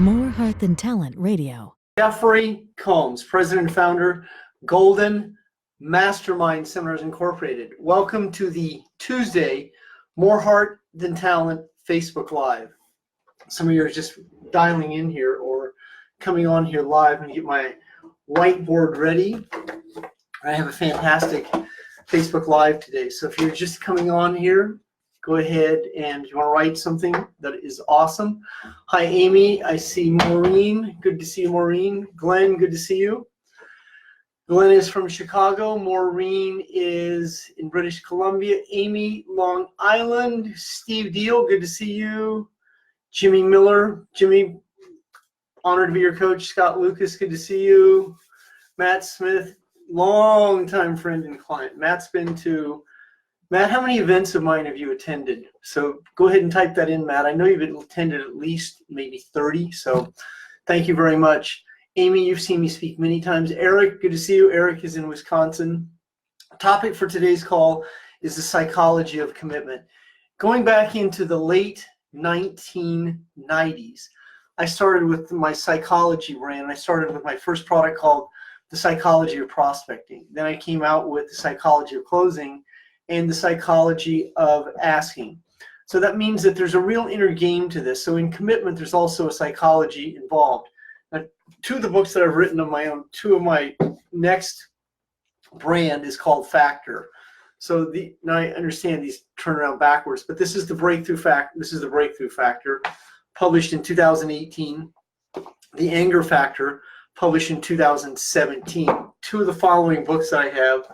More Heart Than Talent Radio. Jeffery Combs, president and founder, Golden Mastermind Seminars Incorporated. Welcome to the Tuesday More Heart Than Talent Facebook Live. Some of you are just dialing in here or coming on here live and get my whiteboard ready. I have a fantastic Facebook Live today. So if you're just coming on here, go ahead and you want to write something that is awesome. Hi, Amy. I see Maureen. Good to see you, Maureen. Glenn, good to see you. Glenn is from Chicago. Maureen is in British Columbia. Amy, Long Island. Steve Deal, good to see you. Jimmy Miller. Jimmy, honored to be your coach. Scott Lucas, good to see you. Matt Smith, long-time friend and client. Matt's been to Matt, how many events of mine have you attended? So go ahead and type that in, Matt. I know you've attended at least maybe 30, so thank you very much. Amy, you've seen me speak many times. Eric, good to see you. Eric is in Wisconsin. Topic for today's call is the psychology of commitment. Going back into the late 1990s, I started with my psychology brand. I started with my first product called The Psychology of Prospecting. Then I came out with The Psychology of Closing and The Psychology of Asking. So that means that there's a real inner game to this. So in commitment, there's also a psychology involved. Now, two of the books that I've written of my own, two of my next brand is called Factor. So now I understand these turn around backwards, but this is the Breakthrough Factor. This is the Breakthrough Factor, published in 2018. The Anger Factor, published in 2017. Two of the following books I have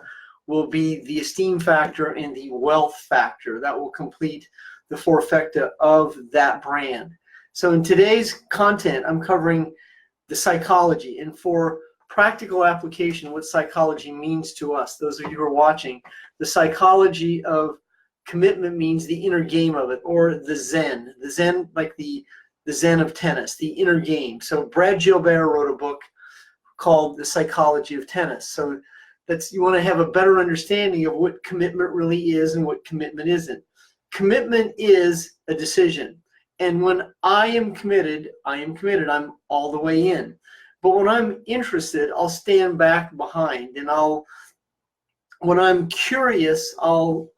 will be the Esteem Factor and the Wealth Factor. That will complete the trifecta of that brand. So in today's content, I'm covering the psychology, and for practical application, what psychology means to us, those of you who are watching, the psychology of commitment means the inner game of it, or the Zen. The Zen, like the Zen of tennis, the inner game. So Brad Gilbert wrote a book called The Psychology of Tennis. So you want to have a better understanding of what commitment really is and what commitment isn't. Commitment is a decision. And when I am committed, I'm all the way in. But when I'm interested, I'll stand back behind, and when I'm curious, I'll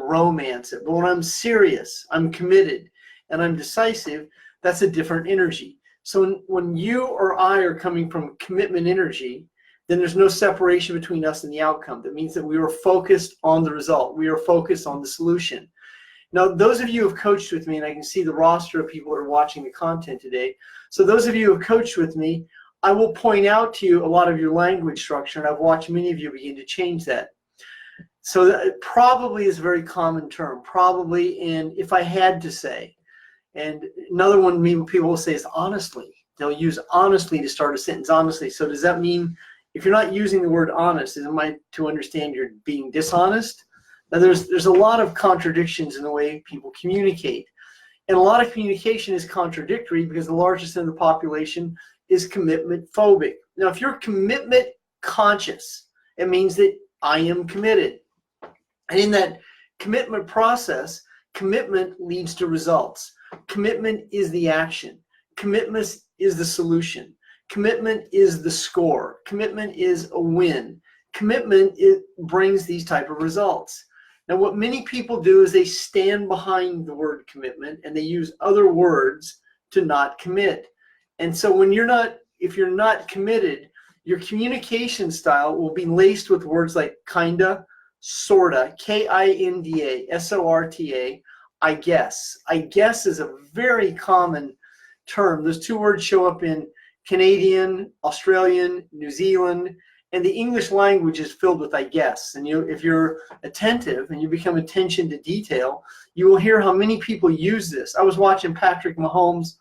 romance it. But when I'm serious, I'm committed, and I'm decisive, that's a different energy. So when you or I are coming from commitment energy, then there's no separation between us and the outcome. That means that we are focused on the result. We are focused on the solution. Now, those of you who have coached with me, and I can see the roster of people that are watching the content today. So those of you who have coached with me, I will point out to you a lot of your language structure, and I've watched many of you begin to change that. So that probably is a very common term, probably, and if I had to say, and another one people will say is honestly. They'll use honestly to start a sentence, honestly. So does that mean if you're not using the word honest, is it to understand you're being dishonest? Now, there's a lot of contradictions in the way people communicate. And a lot of communication is contradictory because the largest of the population is commitment phobic. Now, if you're commitment conscious, it means that I am committed. And in that commitment process, commitment leads to results. Commitment is the action. Commitment is the solution. Commitment is the score. Commitment is a win. Commitment, it brings these type of results. Now, what many people do is they stand behind the word commitment and they use other words to not commit. And so if you're not committed, your communication style will be laced with words like kinda, sorta, Kinda, SORTA, I guess. I guess is a very common term. Those two words show up in Canadian, Australian, New Zealand, and the English language is filled with I guess. And if you're attentive and you become attention to detail, you will hear how many people use this. I was watching Patrick Mahomes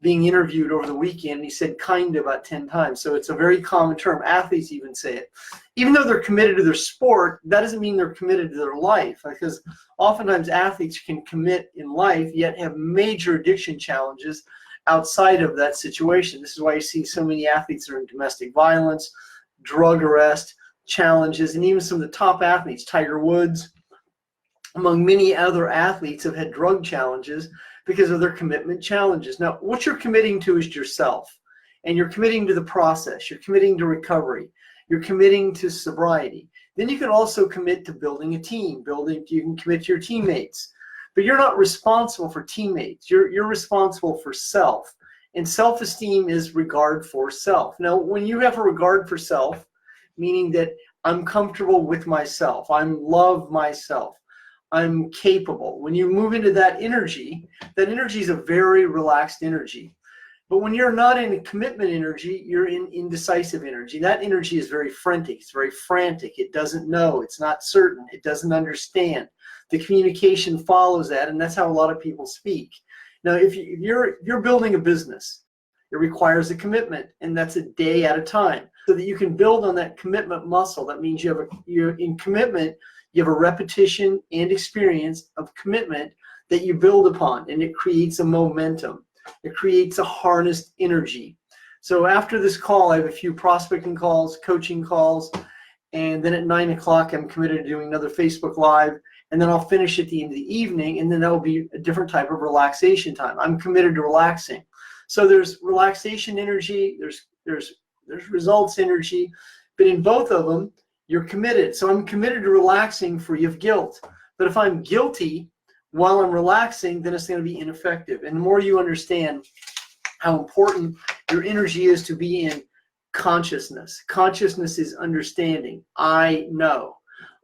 being interviewed over the weekend, and he said kinda about 10 times. So it's a very common term. Athletes even say it. Even though they're committed to their sport, that doesn't mean they're committed to their life, because oftentimes athletes can commit in life yet have major addiction challenges outside of that situation. This is why you see so many athletes that are in domestic violence, drug arrest, challenges, and even some of the top athletes, Tiger Woods, among many other athletes, have had drug challenges because of their commitment challenges. Now, what you're committing to is yourself, and you're committing to the process. You're committing to recovery. You're committing to sobriety. Then you can also commit to building a team. You can commit to your teammates, but you're not responsible for teammates. You're responsible for self, and self-esteem is regard for self. Now, when you have a regard for self, meaning that I'm comfortable with myself, I'm love myself, I'm capable. When you move into that energy is a very relaxed energy. But when you're not in commitment energy, you're in indecisive energy. That energy is very frantic. It's very frantic. It doesn't know. It's not certain. It doesn't understand. The communication follows that, and that's how a lot of people speak. Now, if you're building a business, it requires a commitment, and that's a day at a time. So that you can build on that commitment muscle. That means you're in commitment. You have a repetition and experience of commitment that you build upon, and it creates a momentum. It creates a harnessed energy. So after this call, I have a few prospecting calls, coaching calls, and then at 9 o'clock, I'm committed to doing another Facebook Live, and then I'll finish at the end of the evening, and then that'll be a different type of relaxation time. I'm committed to relaxing. So there's relaxation energy, there's results energy, but in both of them, you're committed. So I'm committed to relaxing free of guilt. But if I'm guilty while I'm relaxing, then it's going to be ineffective. And the more you understand how important your energy is to be in consciousness. Consciousness is understanding. I know.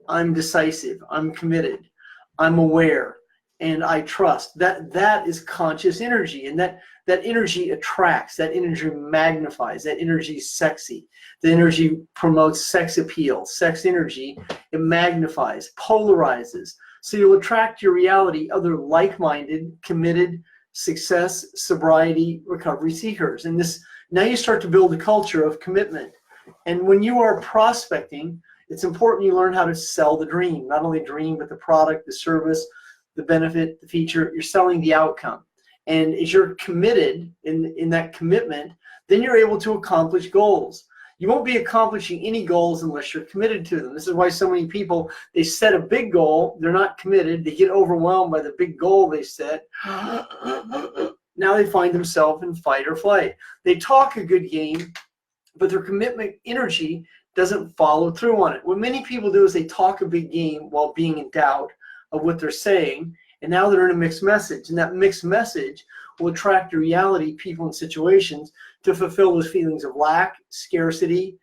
I'm decisive. I'm committed. I'm aware. And I trust. That is conscious energy. And that energy attracts. That energy magnifies. That energy is sexy. The energy promotes sex appeal. Sex energy, it magnifies, polarizes. So you'll attract your reality other like-minded, committed, success, sobriety, recovery seekers. And now you start to build a culture of commitment. And when you are prospecting, it's important you learn how to sell the dream. Not only dream, but the product, the service, the benefit, the feature. You're selling the outcome. And as you're committed in that commitment, then you're able to accomplish goals. You won't be accomplishing any goals unless you're committed to them. This is why so many people, they set a big goal, they're not committed, they get overwhelmed by the big goal they set. Now they find themselves in fight or flight. They talk a good game, but their commitment energy doesn't follow through on it. What many people do is they talk a big game while being in doubt of what they're saying, and now they're in a mixed message. And that mixed message will attract to reality, people, and situations to fulfill those feelings of lack, scarcity,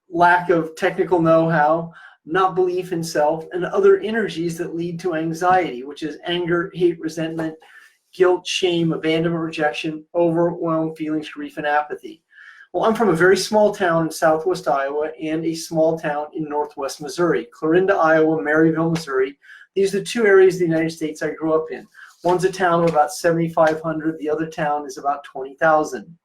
lack of technical know-how, not belief in self, and other energies that lead to anxiety, which is anger, hate, resentment, guilt, shame, abandonment, rejection, overwhelm, feelings, grief, and apathy. Well, I'm from a very small town in southwest Iowa and a small town in northwest Missouri. Clarinda, Iowa, Maryville, Missouri. These are the two areas of the United States I grew up in. One's a town of about 7,500. The other town is about 20,000.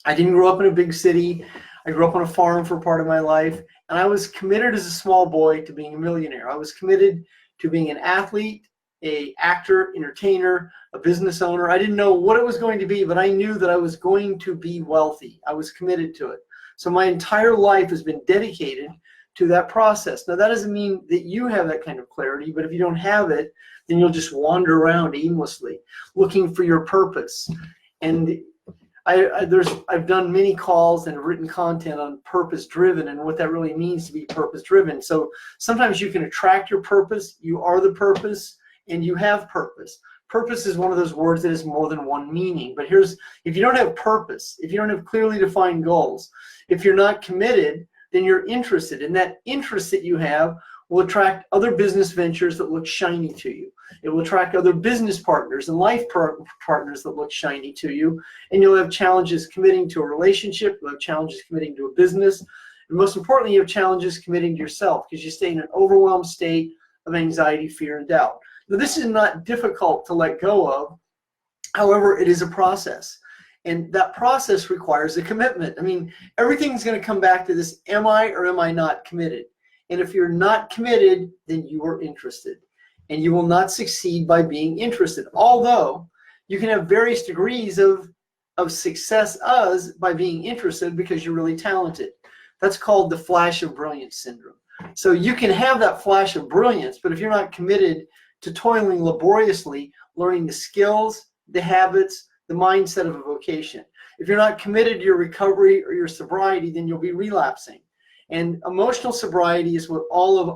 I didn't grow up in a big city. I grew up on a farm for part of my life, and I was committed as a small boy to being a millionaire. I was committed to being an athlete, an actor, entertainer, a business owner. I didn't know what it was going to be, but I knew that I was going to be wealthy. I was committed to it. So my entire life has been dedicated to that process. Now, that doesn't mean that you have that kind of clarity, but if you don't have it, then you'll just wander around aimlessly looking for your purpose. And I've done many calls and written content on purpose driven and what that really means to be purpose driven. So sometimes you can attract your purpose, you are the purpose, and you have purpose. Purpose is one of those words that has more than one meaning. But if you don't have purpose, if you don't have clearly defined goals, if you're not committed, then you're interested. And that interest that you have will attract other business ventures that look shiny to you. It will attract other business partners and life partners that look shiny to you. And you'll have challenges committing to a relationship. You'll have challenges committing to a business. And most importantly, you have challenges committing to yourself because you stay in an overwhelmed state of anxiety, fear, and doubt. Now, this is not difficult to let go of. However, it is a process. And that process requires a commitment. I mean, everything's going to come back to this, am I or am I not committed? And if you're not committed, then you are interested. And you will not succeed by being interested. Although you can have various degrees of success by being interested because you're really talented. That's called the flash of brilliance syndrome. So you can have that flash of brilliance, but if you're not committed to toiling laboriously, learning the skills, the habits, the mindset of a vocation, if you're not committed to your recovery or your sobriety, then you'll be relapsing. And emotional sobriety is what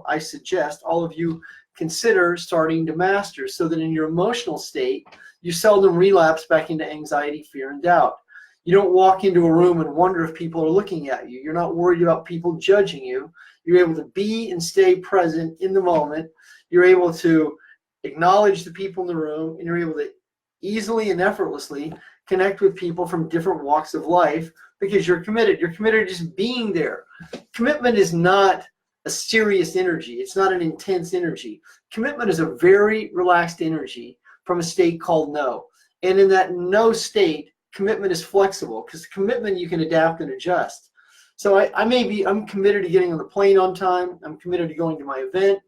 I suggest all of you consider starting to master, so that in your emotional state, you seldom relapse back into anxiety, fear, and doubt. You don't walk into a room and wonder if people are looking at you. You're not worried about people judging you. You're able to be and stay present in the moment. You're able to acknowledge the people in the room, and you're able to easily and effortlessly connect with people from different walks of life because you're committed. You're committed to just being there. Commitment is not a serious energy. It's not an intense energy. Commitment is a very relaxed energy from a state called no. And in that no state, commitment is flexible, because commitment you can adapt and adjust. So I'm committed to getting on the plane on time. I'm committed to going to my event,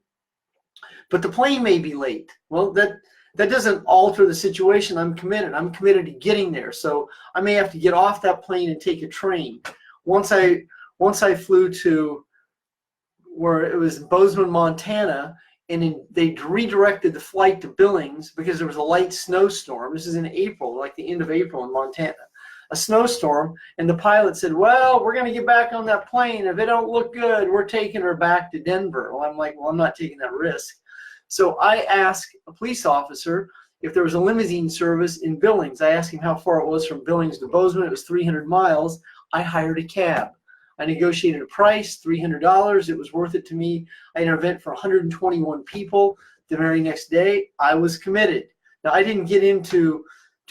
but the plane may be late. Well, that doesn't alter the situation. I'm committed. I'm committed to getting there. So I may have to get off that plane and take a train. Once I flew to where it was Bozeman, Montana, and they redirected the flight to Billings because there was a light snowstorm. This is in April, like the end of April in Montana. A snowstorm, and the pilot said, well, we're going to get back on that plane. If it don't look good, we're taking her back to Denver. Well, I'm like, well, I'm not taking that risk. So I asked a police officer if there was a limousine service in Billings. I asked him how far it was from Billings to Bozeman. It was 300 miles. I hired a cab. I negotiated a price, $300. It was worth it to me. I had an event for 121 people. The very next day, I was committed. Now, I didn't get into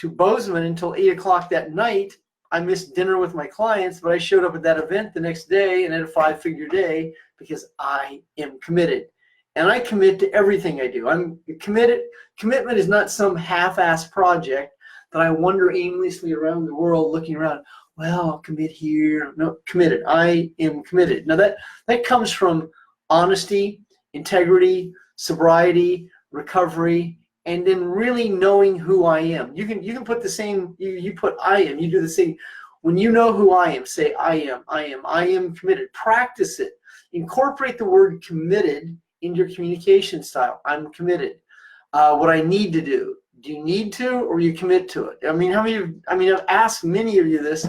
Bozeman until 8 o'clock that night. I missed dinner with my clients, but I showed up at that event the next day and had a 5-figure day because I am committed. And I commit to everything I do. I'm committed. Commitment is not some half-assed project that I wander aimlessly around the world looking around. Well, I'll commit here. No, committed. I am committed. Now that comes from honesty, integrity, sobriety, recovery, and then really knowing who I am. You can put the same, you put I am, you do the same. When you know who I am, say I am committed. Practice it. Incorporate the word committed in your communication style. I'm committed. What I need to do. Do you need to, or you commit to it? I mean, I've asked many of you this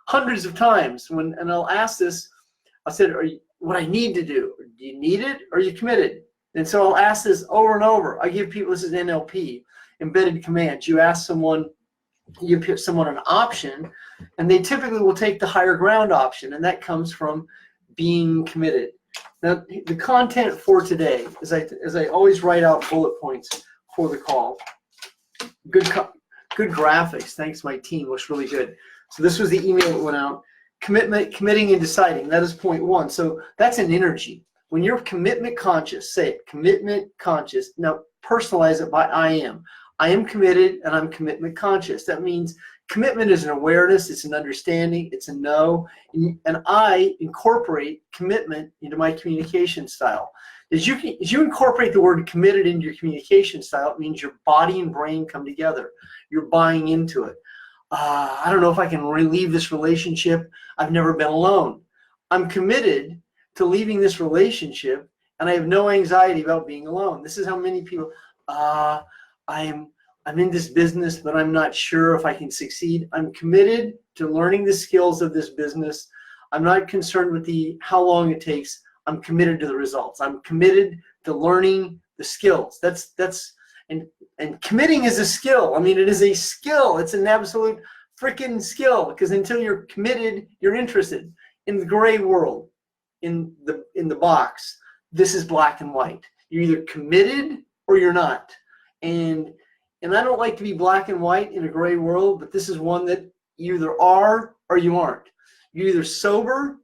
hundreds of times, and I'll ask this. I said, what I need to do? Do you need it, or are you committed? And so I'll ask this over and over. I give people, this is NLP, embedded commands. You ask someone, you give someone an option, and they typically will take the higher ground option, and that comes from being committed. Now, the content for today, as I always write out bullet points for the call. Good graphics. Thanks, my team. Looks really good. So this was the email that went out. Committing and deciding. That is point one. So that's an energy. When you're commitment conscious, say it, commitment conscious. Now personalize it by I am. I am committed and I'm commitment conscious. That means commitment is an awareness, it's an understanding, it's a know, and I incorporate commitment into my communication style. As you incorporate the word committed into your communication style, it means your body and brain come together. You're buying into it. I don't know if I can leave this relationship. I've never been alone. I'm committed to leaving this relationship, and I have no anxiety about being alone. This is how many people, I'm in this business, but I'm not sure if I can succeed. I'm committed to learning the skills of this business. I'm not concerned with how long it takes. I'm committed to the results. I'm committed to learning the skills. And committing is a skill. I mean, it is a skill. It's an absolute freaking skill, because until you're committed, you're interested. In the gray world, in the box, this is black and white. You're either committed or you're not. And I don't like to be black and white in a gray world, but this is one that you either are or you aren't. You're either sober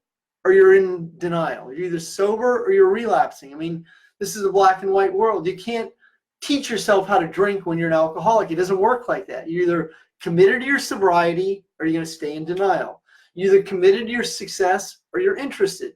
or you're in denial. You're either sober or you're relapsing. I mean, this is a black and white world. You can't teach yourself how to drink when you're an alcoholic. It doesn't work like that. You're either committed to your sobriety or you're going to stay in denial. You're either committed to your success or you're interested.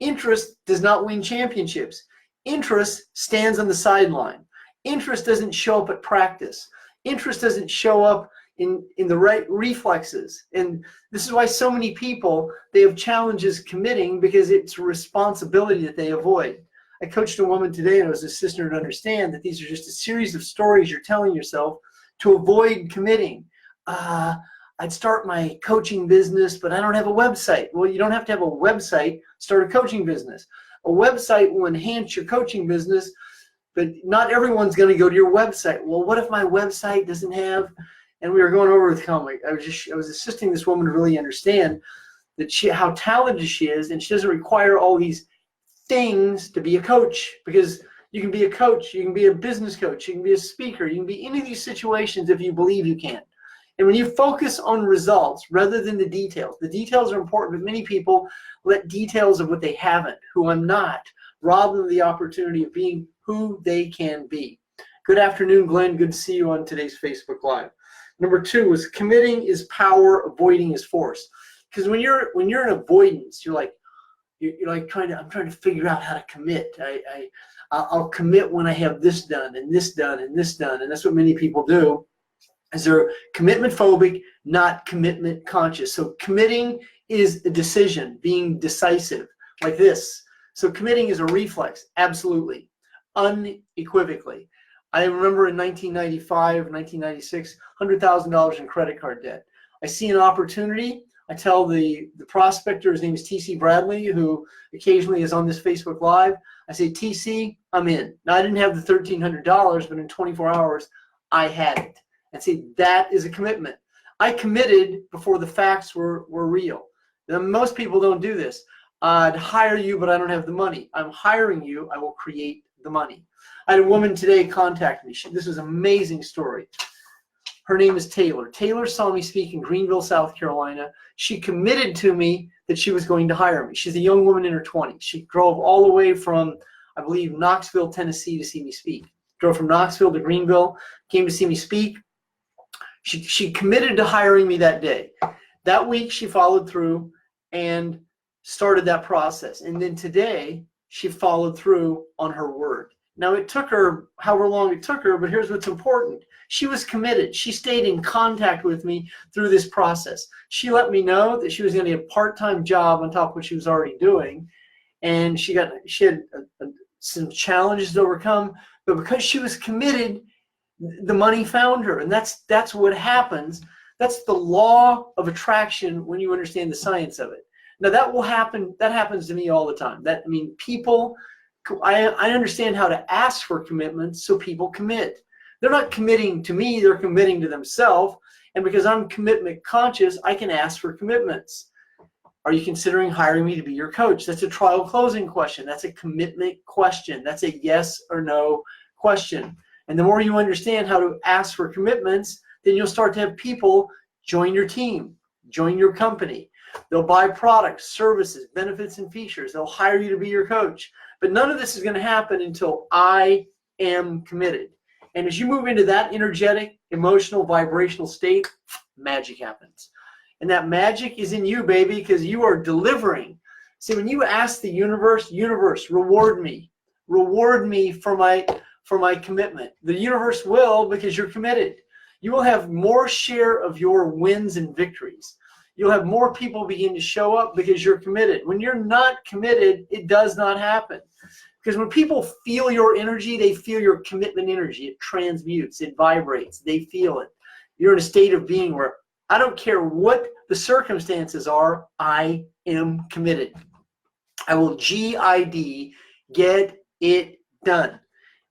Interest does not win championships. Interest stands on the sideline. Interest doesn't show up at practice. Interest doesn't show up in the right reflexes. And this is why so many people, they have challenges committing, because it's a responsibility that they avoid. I coached a woman today, and I was assisting her to understand that these are just a series of stories you're telling yourself to avoid committing. I'd start my coaching business, but I don't have a website. Well, you don't have to have a website. Start a coaching business. A website will enhance your coaching business, but not everyone's going to go to your website. Well, what if my website doesn't have? And we were going over with comic. I was assisting this woman to really understand that how talented she is, and she doesn't require all these things to be a coach, because you can be a coach, you can be a business coach, you can be a speaker, you can be any of these situations if you believe you can. And when you focus on results rather than the details are important, but many people let details of what they haven't, who I'm not, rob them of the opportunity of being who they can be. Good afternoon, Glenn. Good to see you on today's Facebook Live. Number 2 is committing is power, avoiding is force. Because when you're in avoidance, you're like I'm trying to figure out how to commit. I'll commit when I have this done and this done and this done, and that's what many people do. Is they're commitment phobic, not commitment conscious. So committing is a decision, being decisive, like this. So committing is a reflex, absolutely, unequivocally. I remember in 1995, 1996, $100,000 in credit card debt. I see an opportunity. I tell the prospector, his name is TC Bradley, who occasionally is on this Facebook Live. I say, TC, I'm in. Now, I didn't have the $1,300, but in 24 hours, I had it. And say, that is a commitment. I committed before the facts were real. Now, most people don't do this. I'd hire you, but I don't have the money. I'm hiring you. I will create the money. I had a woman today contact me. This is an amazing story. Her name is Taylor. Taylor saw me speak in Greenville, South Carolina. She committed to me that she was going to hire me. She's a young woman in her 20s. She drove all the way from, I believe, Knoxville, Tennessee to see me speak. Drove from Knoxville to Greenville, came to see me speak. She committed to hiring me that day. That week, she followed through and started that process. And then today, she followed through on her word. Now, it took her however long it took her, but here's what's important. She was committed. She stayed in contact with me through this process. She let me know that she was going to get a part-time job on top of what she was already doing. And she had some challenges to overcome, but because she was committed, the money found her. And that's what happens. That's the law of attraction when you understand the science of it. Now, that will happen. That happens to me all the time. People, I understand how to ask for commitments, so people commit. They're not committing to me, they're committing to themselves. And because I'm commitment conscious, I can ask for commitments. Are you considering hiring me to be your coach? That's a trial closing question. That's a commitment question. That's a yes or no question. And the more you understand how to ask for commitments, then you'll start to have people join your team, join your company. They'll buy products, services, benefits, and features. They'll hire you to be your coach. But none of this is going to happen until I am committed. And as you move into that energetic, emotional, vibrational state, magic happens. And that magic is in you, baby, because you are delivering. See, when you ask the universe, reward me for my commitment. The universe will, because you're committed. You will have more share of your wins and victories. You'll have more people begin to show up because you're committed. When you're not committed, it does not happen. Because when people feel your energy, they feel your commitment energy. It transmutes, it vibrates, they feel it. You're in a state of being where I don't care what the circumstances are, I am committed. I will GID, get it done.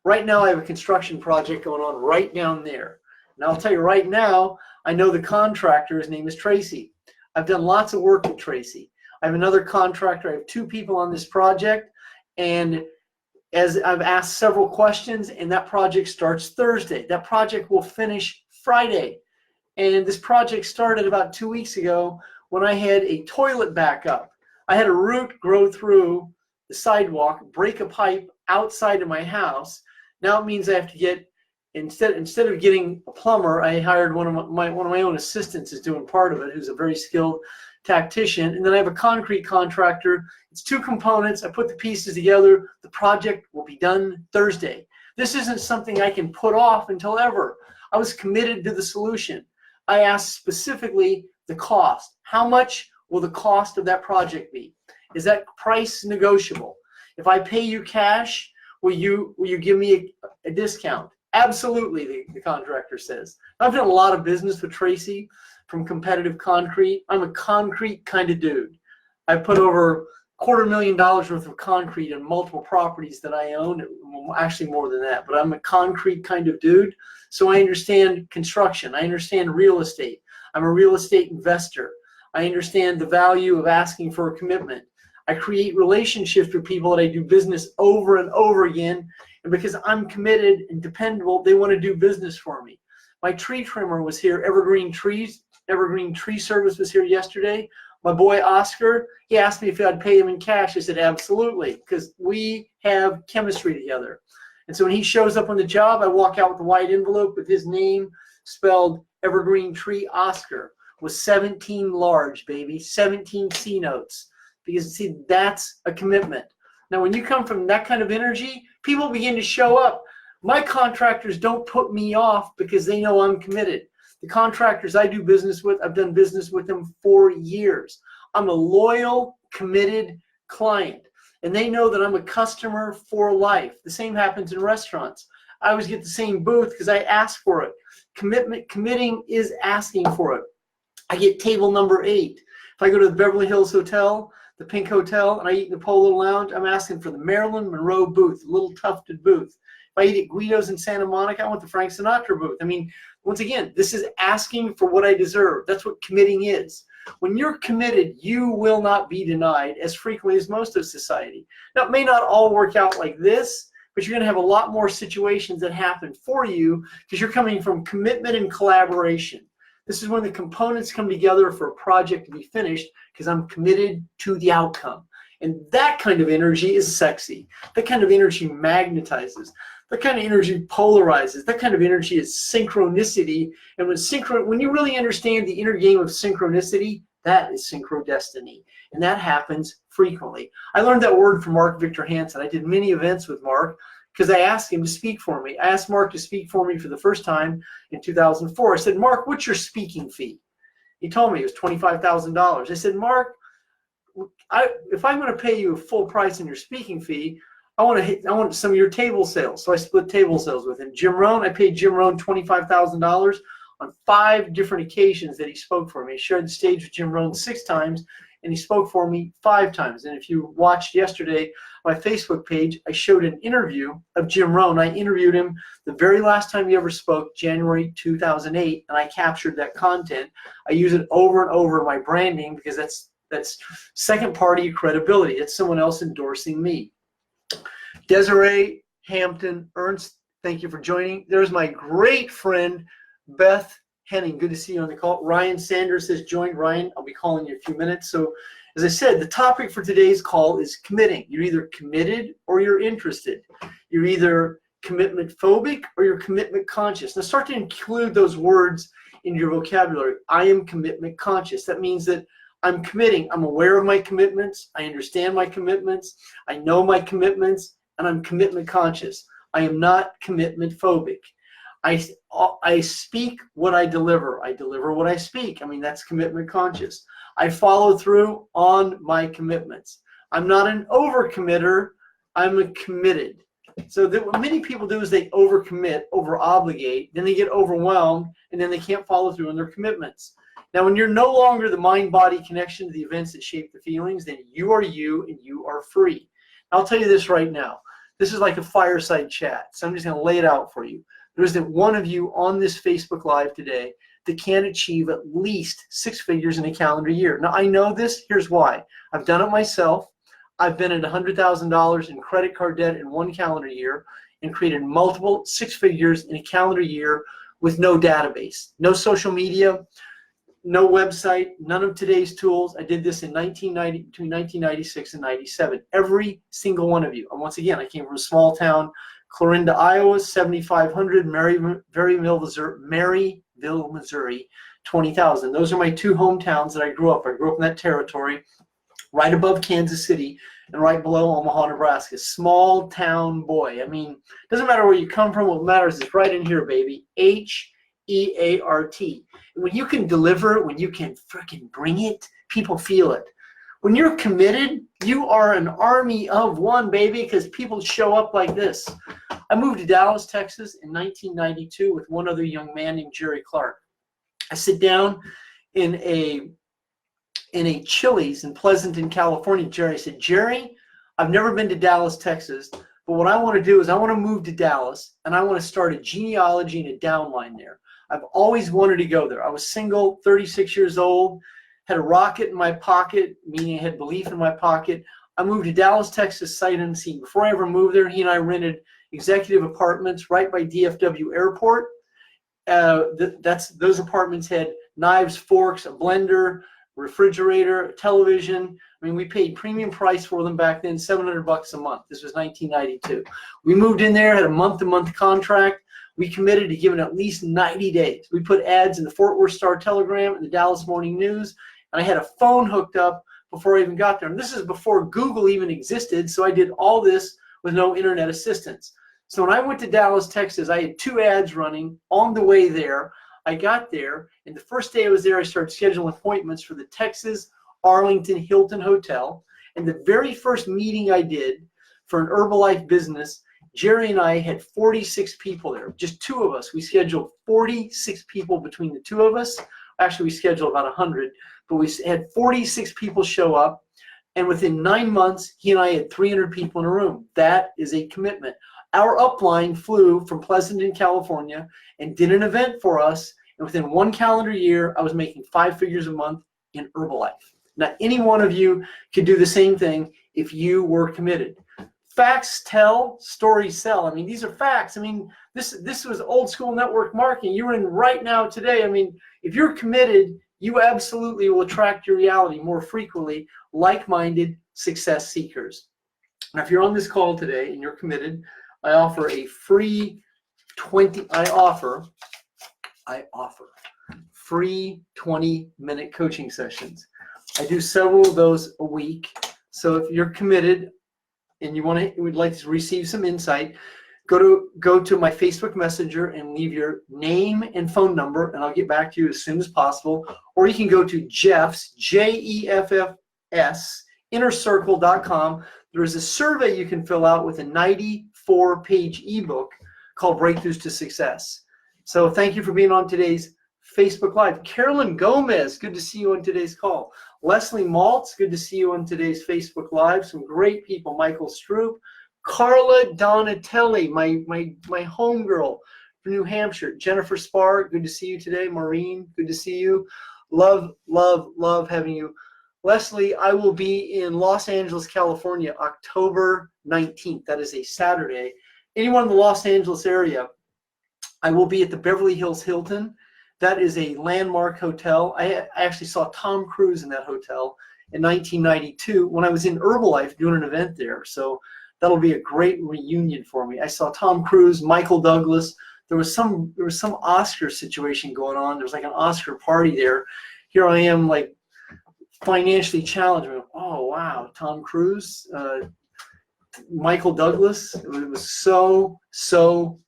Right now, I have a construction project going on right down there. And I'll tell you right now, I know the contractor, his name is Tracy. I've done lots of work with Tracy. I have another contractor. I have 2 people on this project. And as I've asked several questions, and that project starts Thursday. That project will finish Friday. And this project started about 2 weeks ago when I had a toilet backup. I had a root grow through the sidewalk, break a pipe outside of my house. Now it means I have to get, instead of getting a plumber, I hired one of my own assistants is doing part of it, who's a very skilled tactician. And then I have a concrete contractor. It's 2 components. I put the pieces together. The project will be done Thursday. This isn't something I can put off until ever. I was committed to the solution. I ask specifically the cost. How much will the cost of that project be? Is that price negotiable? If I pay you cash, will you give me a discount? Absolutely, the contractor says. I've done a lot of business with Tracy from Competitive Concrete. I'm a concrete kind of dude. I put over $250,000 worth of concrete in multiple properties that I own, actually more than that, but I'm a concrete kind of dude. So I understand construction. I understand real estate. I'm a real estate investor. I understand the value of asking for a commitment. I create relationships with people that I do business over and over again. And because I'm committed and dependable, they want to do business for me. My tree trimmer was here, Evergreen Tree Service was here yesterday. My boy Oscar, he asked me if I'd pay him in cash. I said, absolutely, because we have chemistry together. And so when he shows up on the job, I walk out with a white envelope with his name spelled Evergreen Tree Oscar with 17 large, baby, 17 C notes. Because, see, that's a commitment. Now, when you come from that kind of energy, people begin to show up. My contractors don't put me off because they know I'm committed. The contractors I do business with, I've done business with them for years. I'm a loyal, committed client. And they know that I'm a customer for life. The same happens in restaurants. I always get the same booth because I ask for it. Committing is asking for it. I get table number 8. If I go to the Beverly Hills Hotel, the Pink Hotel, and I eat in the Polo Lounge, I'm asking for the Marilyn Monroe booth, the little tufted booth. If I eat at Guido's in Santa Monica, I want the Frank Sinatra booth. I mean, once again, this is asking for what I deserve. That's what committing is. When you're committed, you will not be denied as frequently as most of society. Now, it may not all work out like this, but you're going to have a lot more situations that happen for you because you're coming from commitment and collaboration. This is when the components come together for a project to be finished because I'm committed to the outcome. And that kind of energy is sexy. That kind of energy magnetizes. That kind of energy polarizes. That kind of energy is synchronicity. And when you really understand the inner game of synchronicity, that is synchrodestiny. And that happens frequently. I learned that word from Mark Victor Hansen. I did many events with Mark because I asked him to speak for me. I asked Mark to speak for me for the first time in 2004. I said, Mark, what's your speaking fee? He told me it was $25,000. I said, Mark, if I'm going to pay you a full price in your speaking fee, I want some of your table sales. So I split table sales with him. Jim Rohn, I paid Jim Rohn $25,000 on 5 different occasions that he spoke for me. I shared the stage with Jim Rohn 6 times, and he spoke for me 5 times. And if you watched yesterday my Facebook page, I showed an interview of Jim Rohn. I interviewed him the very last time he ever spoke, January 2008, and I captured that content. I use it over and over in my branding because that's second-party credibility. It's someone else endorsing me. Desiree, Hampton, Ernst, thank you for joining. There's my great friend, Beth Henning. Good to see you on the call. Ryan Sanders has joined. Ryan, I'll be calling you in a few minutes. So, as I said, the topic for today's call is committing. You're either committed or you're interested. You're either commitment phobic or you're commitment conscious. Now, start to include those words in your vocabulary. I am commitment conscious. That means that I'm committing. I'm aware of my commitments. I understand my commitments. I know my commitments, and I'm commitment conscious. I am not commitment phobic. I speak what I deliver. I deliver what I speak. I mean, that's commitment conscious. I follow through on my commitments. I'm not an overcommitter. I'm a committed. So what many people do is they overcommit, over-obligate, then they get overwhelmed, and then they can't follow through on their commitments. Now, when you're no longer the mind-body connection to the events that shape the feelings, then you are you and you are free. I'll tell you this right now. This is like a fireside chat, so I'm just going to lay it out for you. There isn't one of you on this Facebook Live today that can achieve at least 6 figures in a calendar year. Now, I know this. Here's why. I've done it myself. I've been at $100,000 in credit card debt in 1 calendar year and created multiple 6 figures in a calendar year with no database, no social media, no website, none of today's tools. I did this in between 1996 and 97. Every single one of you. And once again, I came from a small town, Clarinda, Iowa, 7,500, Maryville, Missouri, 20,000. Those are my 2 hometowns that I grew up. I grew up in that territory, right above Kansas City and right below Omaha, Nebraska. Small town boy. I mean, doesn't matter where you come from. What matters is right in here, baby. HE E-A-R-T. And when you can deliver, when you can freaking bring it, people feel it. When you're committed, you are an army of one, baby, because people show up like this. I moved to Dallas, Texas in 1992 with one other young man named Jerry Clark. I sit down in a Chili's in Pleasanton, California. Jerry said, Jerry, I've never been to Dallas, Texas, but what I want to do is I want to move to Dallas and I want to start a genealogy and a downline there. I've always wanted to go there. I was single, 36 years old, had a rocket in my pocket, meaning I had belief in my pocket. I moved to Dallas, Texas, sight unseen. Before I ever moved there, he and I rented executive apartments right by DFW Airport. Those apartments had knives, forks, a blender, refrigerator, television. I mean, we paid premium price for them back then, $700 a month. This was 1992. We moved in there, had a month-to-month contract. We committed to giving at least 90 days. We put ads in the Fort Worth Star-Telegram and the Dallas Morning News, and I had a phone hooked up before I even got there. And this is before Google even existed, so I did all this with no internet assistance. So when I went to Dallas, Texas, I had 2 ads running on the way there. I got there, and the first day I was there, I started scheduling appointments for the Texas Arlington Hilton Hotel. And the very first meeting I did for an Herbalife business, Jerry and I had 46 people there, just 2 of us. We scheduled 46 people between the 2 of us. Actually, we scheduled about 100, but we had 46 people show up. And within 9 months, he and I had 300 people in a room. That is a commitment. Our upline flew from Pleasanton, California, and did an event for us. And within 1 calendar year, I was making 5 figures a month in Herbalife. Now, any one of you could do the same thing if you were committed. Facts tell, stories sell. I mean, these are facts. I mean, this was old school network marketing. You're in right now today. I mean, if you're committed, you absolutely will attract your reality more frequently, like-minded success seekers. Now, if you're on this call today and you're committed, I offer a free I offer free 20-minute coaching sessions. I do several of those a week. So if you're committed and you would like to receive some insight, go to my Facebook Messenger and leave your name and phone number, and I'll get back to you as soon as possible. Or you can go to Jeff's, Jeffs, innercircle.com. There is a survey you can fill out with a 94-page ebook called Breakthroughs to Success. So thank you for being on today's Facebook Live. Carolyn Gomez, good to see you on today's call. Leslie Maltz, good to see you on today's Facebook Live. Some great people. Michael Stroop. Carla Donatelli, my homegirl from New Hampshire. Jennifer Spar, good to see you today. Maureen, good to see you. Love, love, love having you. Leslie, I will be in Los Angeles, California, October 19th. That is a Saturday. Anyone in the Los Angeles area, I will be at the Beverly Hills Hilton. That is a landmark hotel. I actually saw Tom Cruise in that hotel in 1992 when I was in Herbalife doing an event there. So that'll be a great reunion for me. I saw Tom Cruise, Michael Douglas. There was some Oscar situation going on. There was like an Oscar party there. Here I am, like financially challenged. Oh wow, Tom Cruise, Michael Douglas. It was so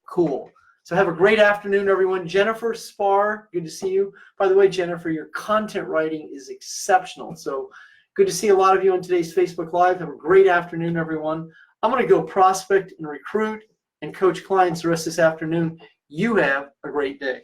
cool. So have a great afternoon, everyone. Jennifer Spar, good to see you. By the way, Jennifer, your content writing is exceptional. So good to see a lot of you on today's Facebook Live. Have a great afternoon, everyone. I'm going to go prospect and recruit and coach clients the rest of this afternoon. You have a great day.